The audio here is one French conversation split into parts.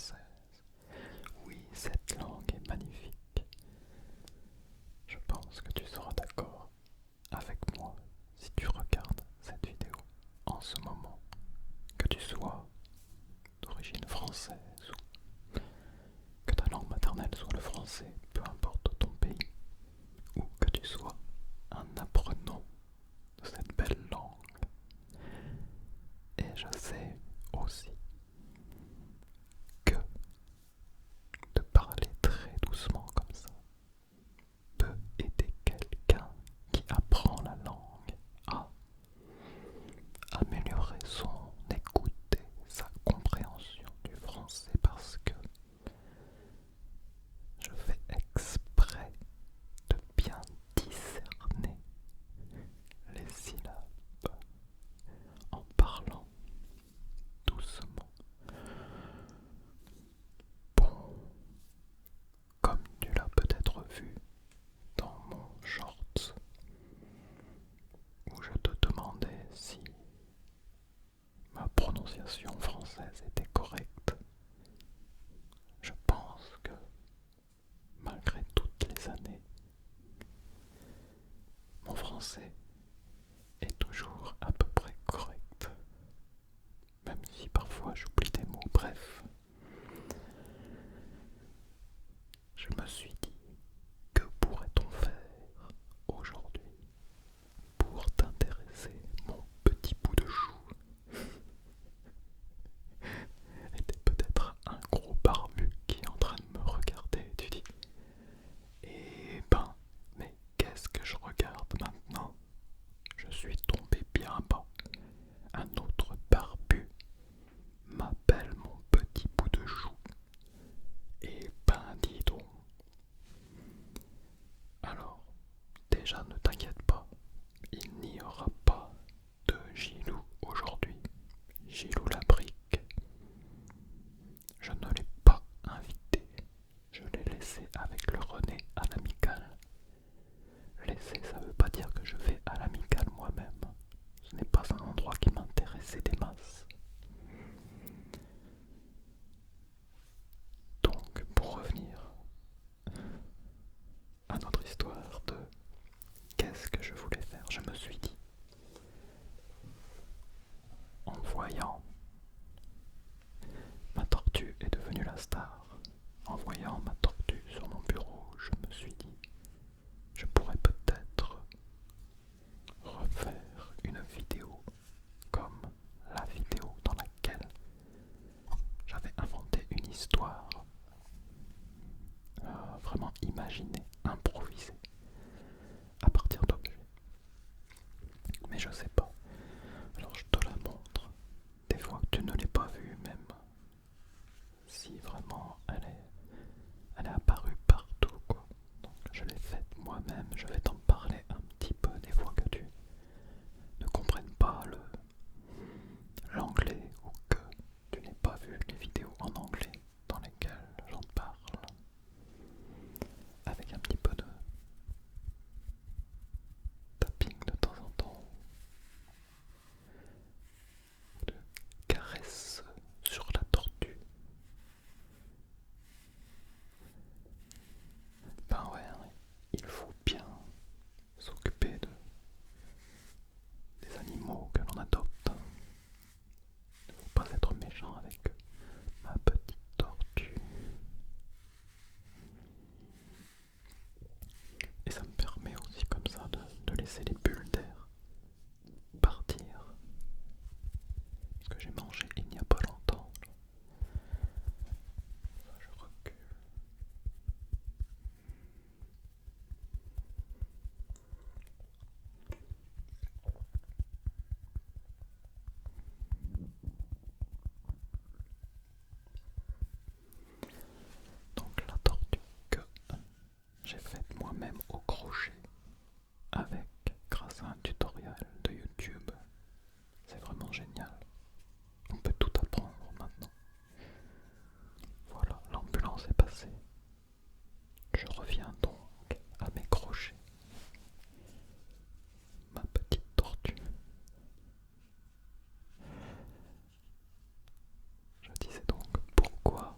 française. Oui, cette langue est magnifique. Je pense que tu seras d'accord avec moi si tu regardes cette vidéo en ce moment, que tu sois d'origine française ou que ta langue maternelle soit le français, peu importe ton pays, ou que tu sois un apprenant de cette belle langue. Et je sais aussi que de parler très doucement comme ça peut aider quelqu'un qui apprend la langue à améliorer son écoute et sa compréhension du français, parce que je fais exprès de bien discerner les syllabes en parlant doucement. Bon, comme tu l'as peut-être vu dans mon short où je te demandais si ma prononciation française était correcte, je pense que malgré toutes les années, mon français est toujours à peu près correct, même si parfois j'oublie des mots. Bref, je me suis dit, que pourrait-on faire aujourd'hui pour t'intéresser, mon petit bout de chou? Et t'es peut-être un gros barbu qui est en train de me regarder et tu dis, eh ben, mais qu'est-ce que je regarde maintenant? Je suis tombé bien bas. Un autre barbu m'appelle mon petit bout de chou. Et ben dis donc. Alors, déjà ne t'inquiète pas, il n'y aura pas de Gilou aujourd'hui. Gilou la brique. Je ne l'ai pas invité. Je l'ai laissé avec le René à l'amicale. Laisser, ça veut pas dire que je vais à l'amicale moi-même. Ce n'est pas un endroit qui m'intéressait des masses. Donc, pour revenir à notre histoire de qu'est-ce que je voulais faire, je me suis dit, en voyant ma tortue est devenue la star, en voyant ma tortue sur mon bureau, je me suis dit, je pourrais peut-être refaire une vidéo comme la vidéo dans laquelle j'avais inventé une histoire, vraiment imaginée, improvisée, à partir d'objets. Mais je sais pas. Alors je te la montre. Des fois que tu ne l'as pas vue, même si vraiment elle est apparue partout, quoi. Donc je l'ai faite moi-même. Je vais t'en parler un petit peu. Des fois que tu ne comprennes pas l'anglais ou que tu n'aies pas vu les vidéos en anglais dans lesquelles j'en parle, avec un petit peu de tapping de temps en temps, de caresses sur la tortue. Ben ouais, il faut bien s'occuper des animaux que l'on adopte. Il ne faut pas être méchant avec ma petite tortue. Et ça me permet aussi comme ça de laisser les bulles d'air partir. Parce que j'ai mangé il n'y a pas longtemps. Je recule. Donc la tortue que j'ai faite moi-même au crochet avec, grâce à un tutoriel de YouTube. C'est vraiment génial. On peut tout apprendre maintenant. Voilà, l'ambulance est passée. Je reviens donc à mes crochets. Ma petite tortue. Je disais donc pourquoi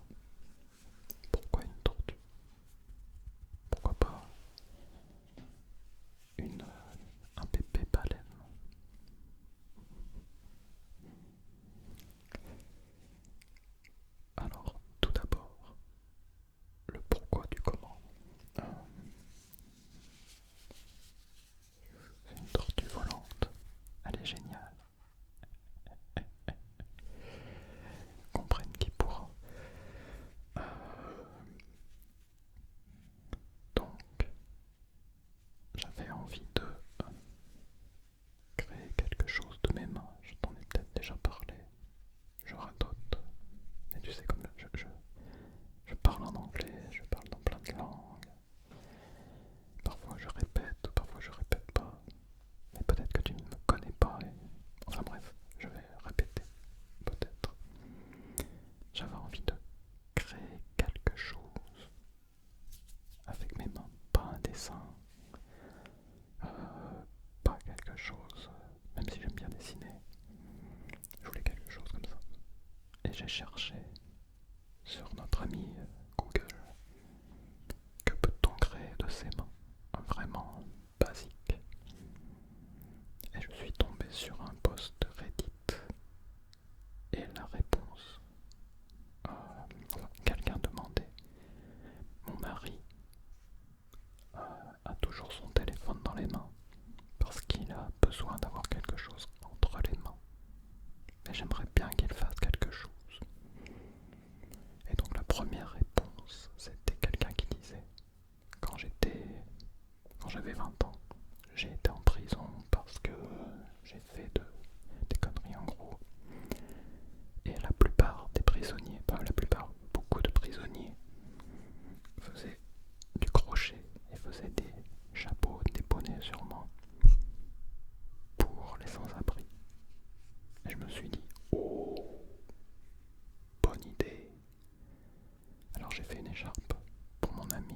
écharpe pour mon ami.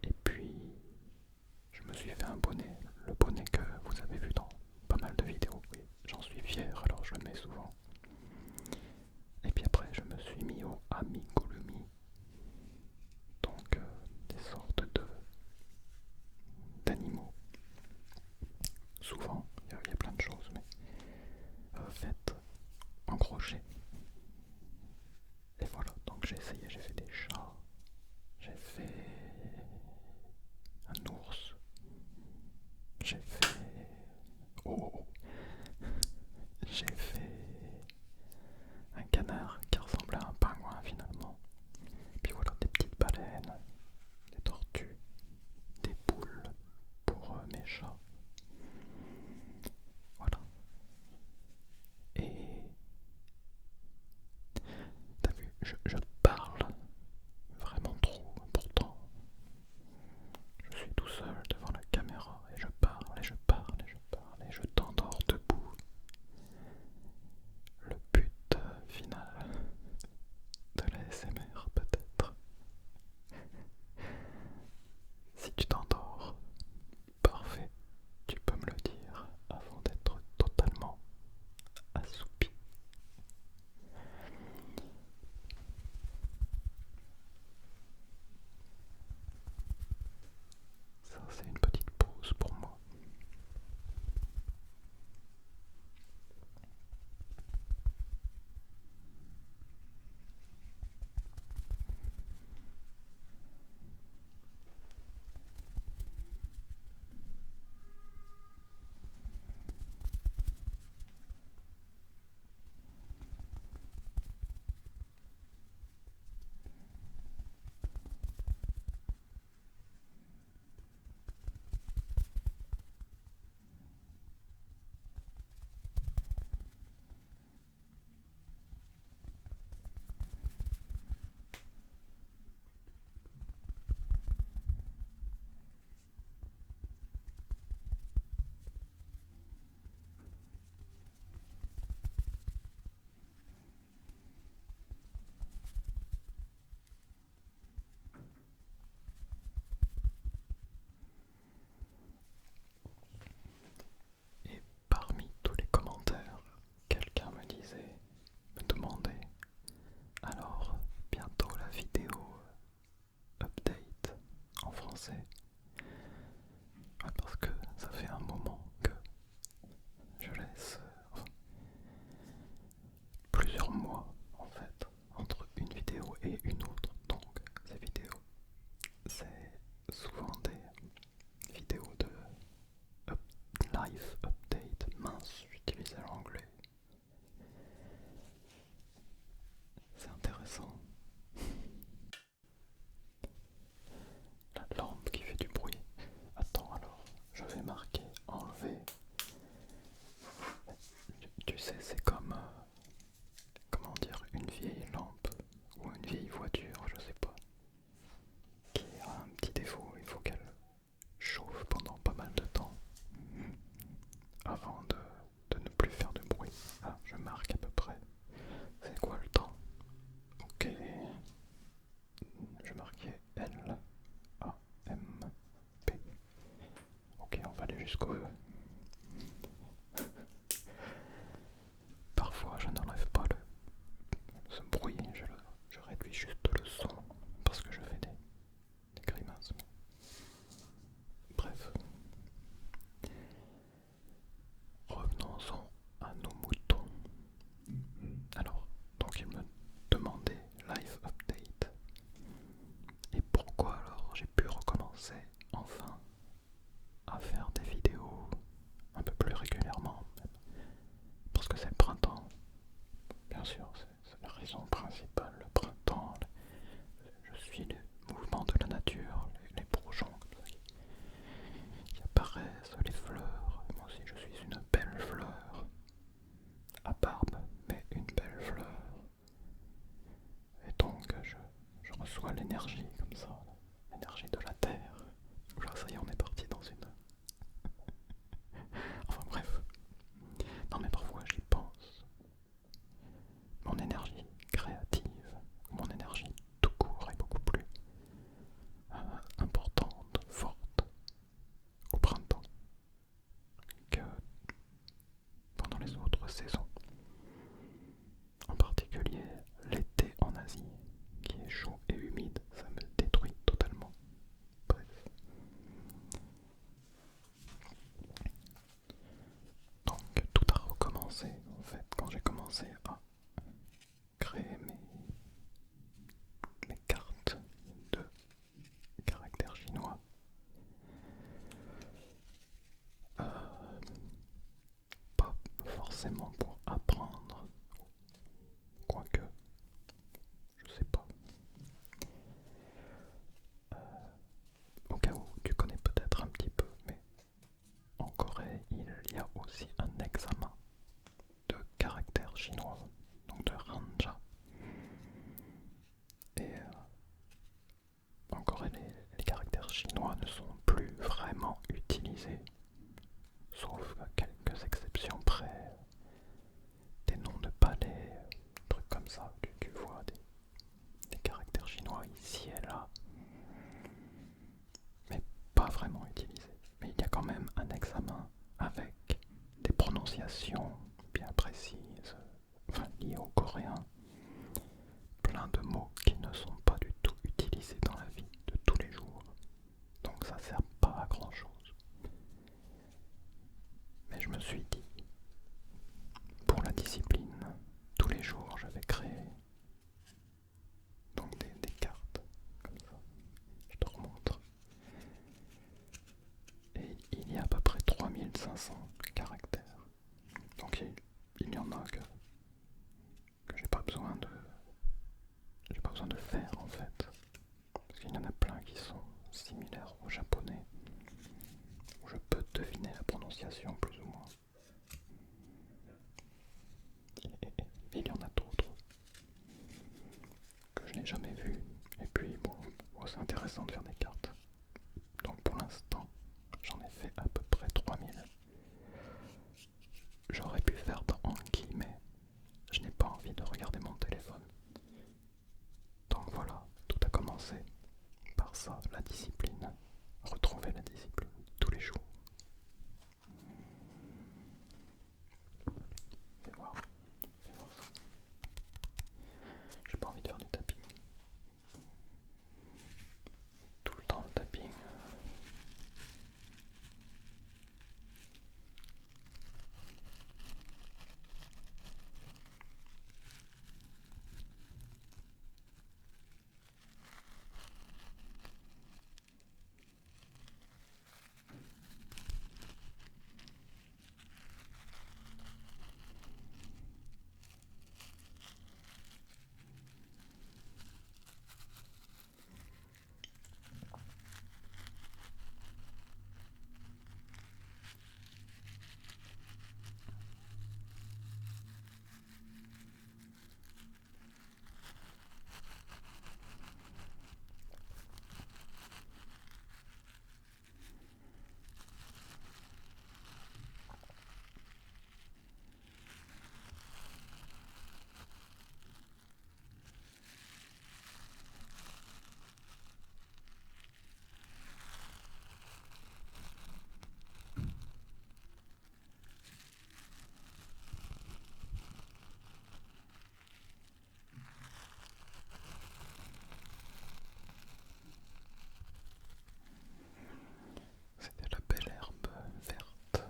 Et puis, je me suis fait un bonnet, le bonnet que vous avez vu dans pas mal de vidéos. Oui, j'en suis fier, alors je le mets souvent. Et puis après, je me suis mis au amigurumi, donc des sortes d'animaux. Souvent, il y a plein de choses, mais faites en crochet. Et voilà, donc j'ai essayé, j'ai fait des chats, j'ai fait un ours, j'ai fait... Oh, j'ai fait un canard qui ressemblait à un pingouin finalement. Puis voilà, des petites baleines, des tortues, des poules pour mes chats. Voilà. Et t'as vu, je parle vraiment trop. Pourtant, je suis tout seul devant la caméra et je parle et je parle et je parle et je t'endors debout. Le but final de la l'ASMR peut-être. Si tu t'endors, parfait, tu peux me le dire avant d'être totalement assoupi. Ça, c'est une petite pause pour moi. Et parmi tous les commentaires, quelqu'un me demandait, alors bientôt la vidéo update en français. Ouais, parce que ça fait un moment que je laisse plusieurs mois en fait entre une vidéo et une autre. Donc ces vidéos, c'est souvent des vidéos de live update. Mince, j'utilisais l'anglais. C'est intéressant. La lampe qui fait du bruit. Attends, alors, je vais marquer enlever. Tu sais, c'est comme, comment dire, une vieille lampe ou une vieille voiture, je sais pas, qui a un petit défaut, il faut qu'elle chauffe pendant pas mal de temps avant de ne plus faire de bruit. Ah, je marque à peu près. C'est quoi le temps? Ok. Je marquais L, A, M, P. Ok, on va aller jusqu'au E. Parfois, je n'enlève pas ce bruit, je réduis juste le son parce que je fais des grimaces. Bref, revenons-en à nos moutons. Alors, donc il me demandait live update. Et pourquoi alors j'ai pu recommencer enfin à faire des vidéos un peu plus régulièrement même. Parce que c'est le printemps, bien sûr, c'est la raison principale, le printemps. Je suis le mouvement de la nature, les bourgeons comme ça, qui apparaissent, les fleurs. Moi aussi je suis une belle fleur, à barbe, mais une belle fleur. Et donc je reçois l'énergie comme ça, l'énergie de la terre. Oula, ça y est, on est parti dans une... Enfin bref. Non mais parfois j'y pense. Mon énergie créative, mon énergie forcément pour apprendre, quoique, je sais pas. Au cas où tu connais peut-être un petit peu, mais en Corée, il y a aussi un examen de caractère chinois, donc de Hanja. Et en Corée, les caractères chinois ne sont plus vraiment utilisés, sauf à quelques exceptions près. Des noms de palais, trucs comme ça, tu vois, des caractères chinois ici et là, mais pas vraiment utilisés. Mais il y a quand même un examen avec des prononciations bien précises, enfin liées au coréen, plein de mots qui ne sont pas du tout utilisés dans la vie de tous les jours. Donc ça sert pas à grand chose. Mais je me suis dit, pour la discipline, tous les jours je vais créer donc des cartes comme ça. Je te remontre. Et il y a à peu près 3500 caractères. Donc il y en a que j'ai pas besoin de faire en fait. Parce qu'il y en a plein qui sont similaires au japonais, où je peux deviner la prononciation plus ou moins. Et il y en a d'autres que je n'ai jamais vues. Et puis bon, c'est intéressant de faire des cartes. Donc pour l'instant, j'en ai fait à peu près 3000. J'aurais pu faire dans Anki, mais je n'ai pas envie de regarder mon téléphone. Donc voilà, tout a commencé par ça, la discipline. Retrouver la discipline tous les jours. Fais voir ça. J'ai pas envie de faire du tapping. Tout le temps le tapping. C'était la belle herbe verte.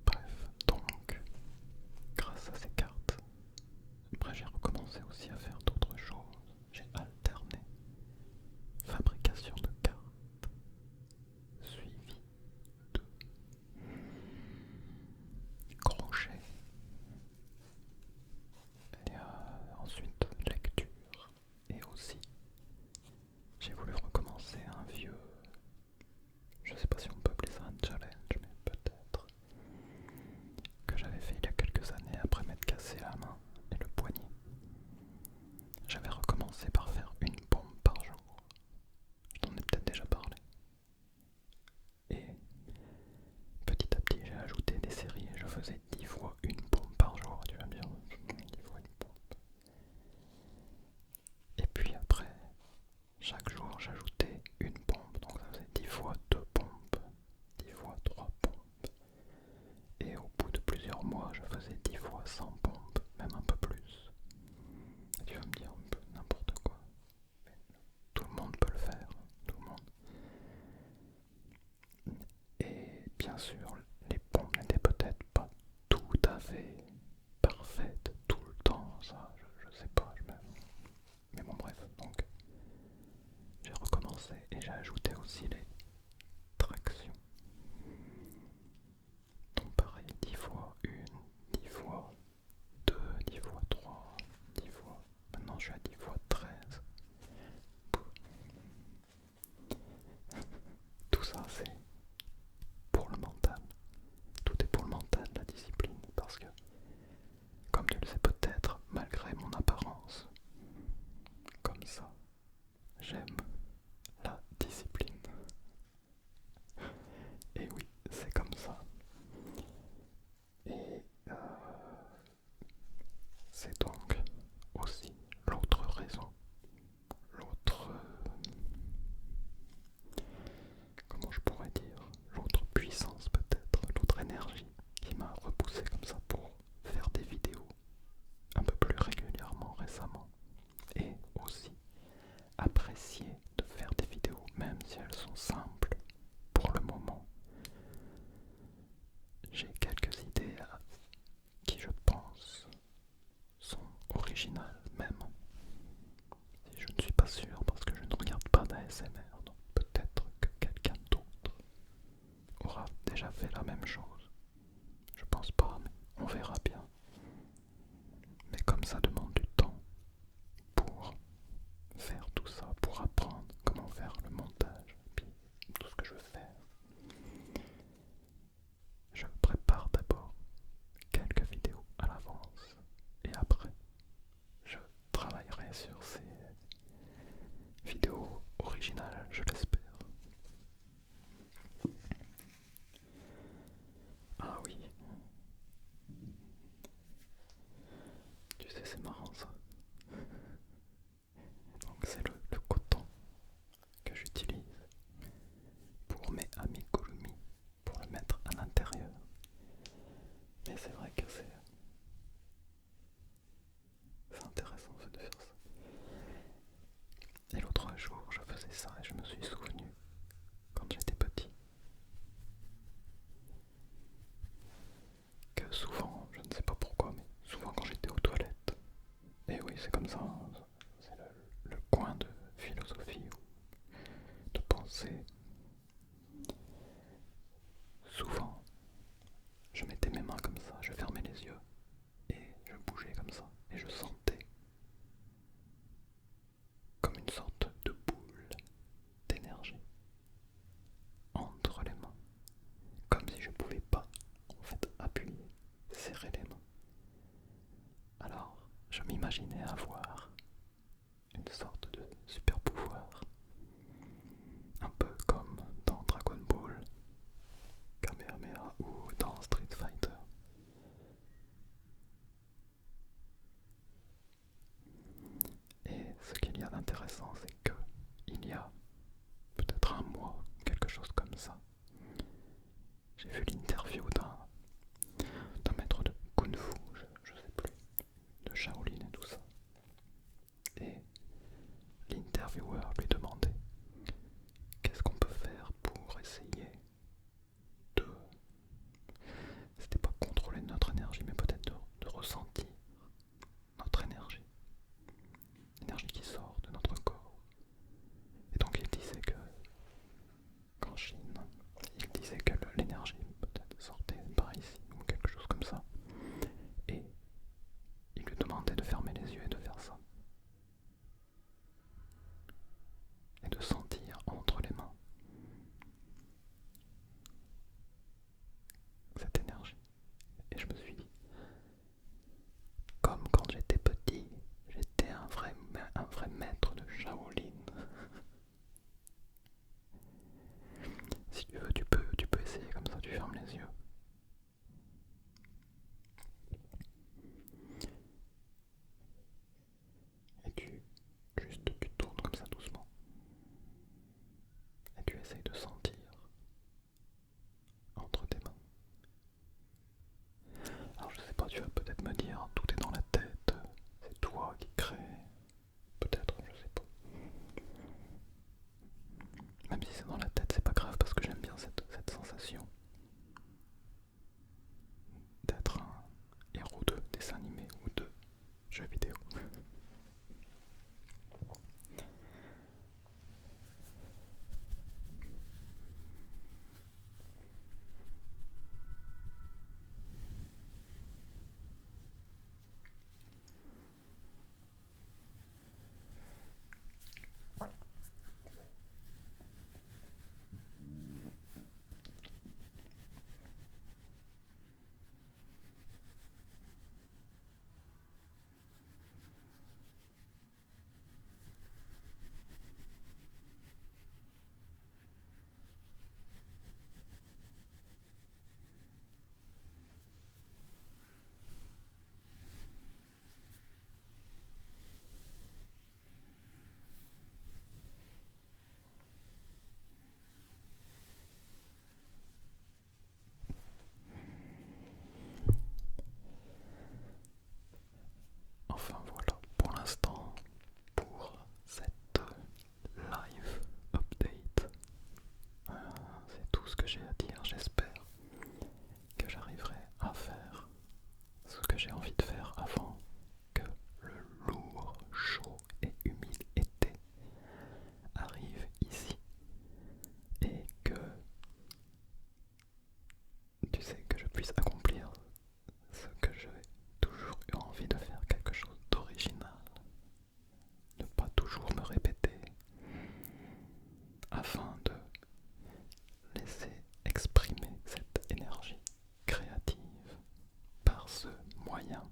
Bref, donc, grâce à ces cartes, après j'ai recommencé aussi à faire d'autres choses. J'ai alterné fabrication de cartes, suivi de crochet, et ensuite lecture, et aussi j'ai voulu recommencer un vieux, je sais pas si on peut appeler ça un challenge, mais peut-être, que j'avais fait il y a quelques années après m'être cassé la main et le poignet. J'avais recommencé par faire une pompe par jour. Je t'en ai peut-être déjà parlé. Et petit à petit, j'ai ajouté des séries et je faisais 10 fois une pompe par jour. Tu vas me dire, 10 fois une pompe. Et puis après, chaque jour, j'ajoutais une pompe. Donc ça faisait 10 fois 2 pompes, 10 fois 3 pompes. Et au bout de plusieurs mois, je faisais 10 fois 100 pompes, même un peu plus. Et tu vas me dire un peu n'importe quoi. Mais tout le monde peut le faire, tout le monde. Et bien sûr, les pompes n'étaient peut-être pas tout à fait parfaites tout le temps, ça, je sais pas, mais bon bref, donc j'ai recommencé et j'ai ajouté aussi j'ai quelques idées qui, je pense, sont originales même. Et je ne suis pas sûr parce que je ne regarde pas d'ASMR, donc peut-être que quelqu'un d'autre aura déjà fait la même chose. Je pense pas, mais on verra bien. Mais comme ça demande du temps pour faire tout ça, pour apprendre comment faire le montage, puis tout ce que je veux faire, je prépare d'abord quelques vidéos à l'avance et après je travaillerai sur ces vidéos originales, je l'espère. Ah oui, tu sais, c'est marrant ça. Donc c'est le coton que j'utilise pour mes amigurumi, pour le mettre à l'intérieur. Mais c'est vrai que c'est intéressant de faire ça. Et l'autre jour, je faisais ça et je me suis souvenu, quand j'étais petit, que souvent, je ne sais pas pourquoi, mais souvent quand j'étais aux toilettes, et oui, c'est comme ça, hein, c'est le coin de philosophie ou de pensée. Souvent, je mettais mes mains comme ça, je fermais les yeux et je bougeais comme ça, et je sentais comme une sorte de boule d'énergie entre les mains, comme si je ne pouvais pas en fait appuyer, serrer les mains. Alors, je m'imaginais avoir une sorte de super pouvoir, un peu comme dans Dragon Ball, Kamehameha ou dans Street Fighter. Et ce qu'il y a d'intéressant, c'est que il y a peut-être un mois, quelque chose comme ça, j'ai vu l'interview d'un maître de Kung Fu, je sais plus, de Shaolin et tout ça. Et l'intervieweur lui demandait qu'est-ce qu'on peut faire pour essayer de, c'était pas contrôler notre énergie, mais peut-être de ressentir notre énergie, l'énergie qui sort de notre corps. Et donc il disait que qu'en Chine, il disait que l'énergie peut-être sortait par ici ou quelque chose comme ça. Et il lui demandait de fermer les yeux et de faire ça. Et de sentir entre les mains cette énergie. Et je me suis dit, comme quand j'étais petit, j'étais un vrai maître de Shaolin. Si tu veux, tu peux essayer comme ça, tu fermes les yeux. Et tu tournes comme ça doucement. Et tu essayes de sentir entre tes mains moyen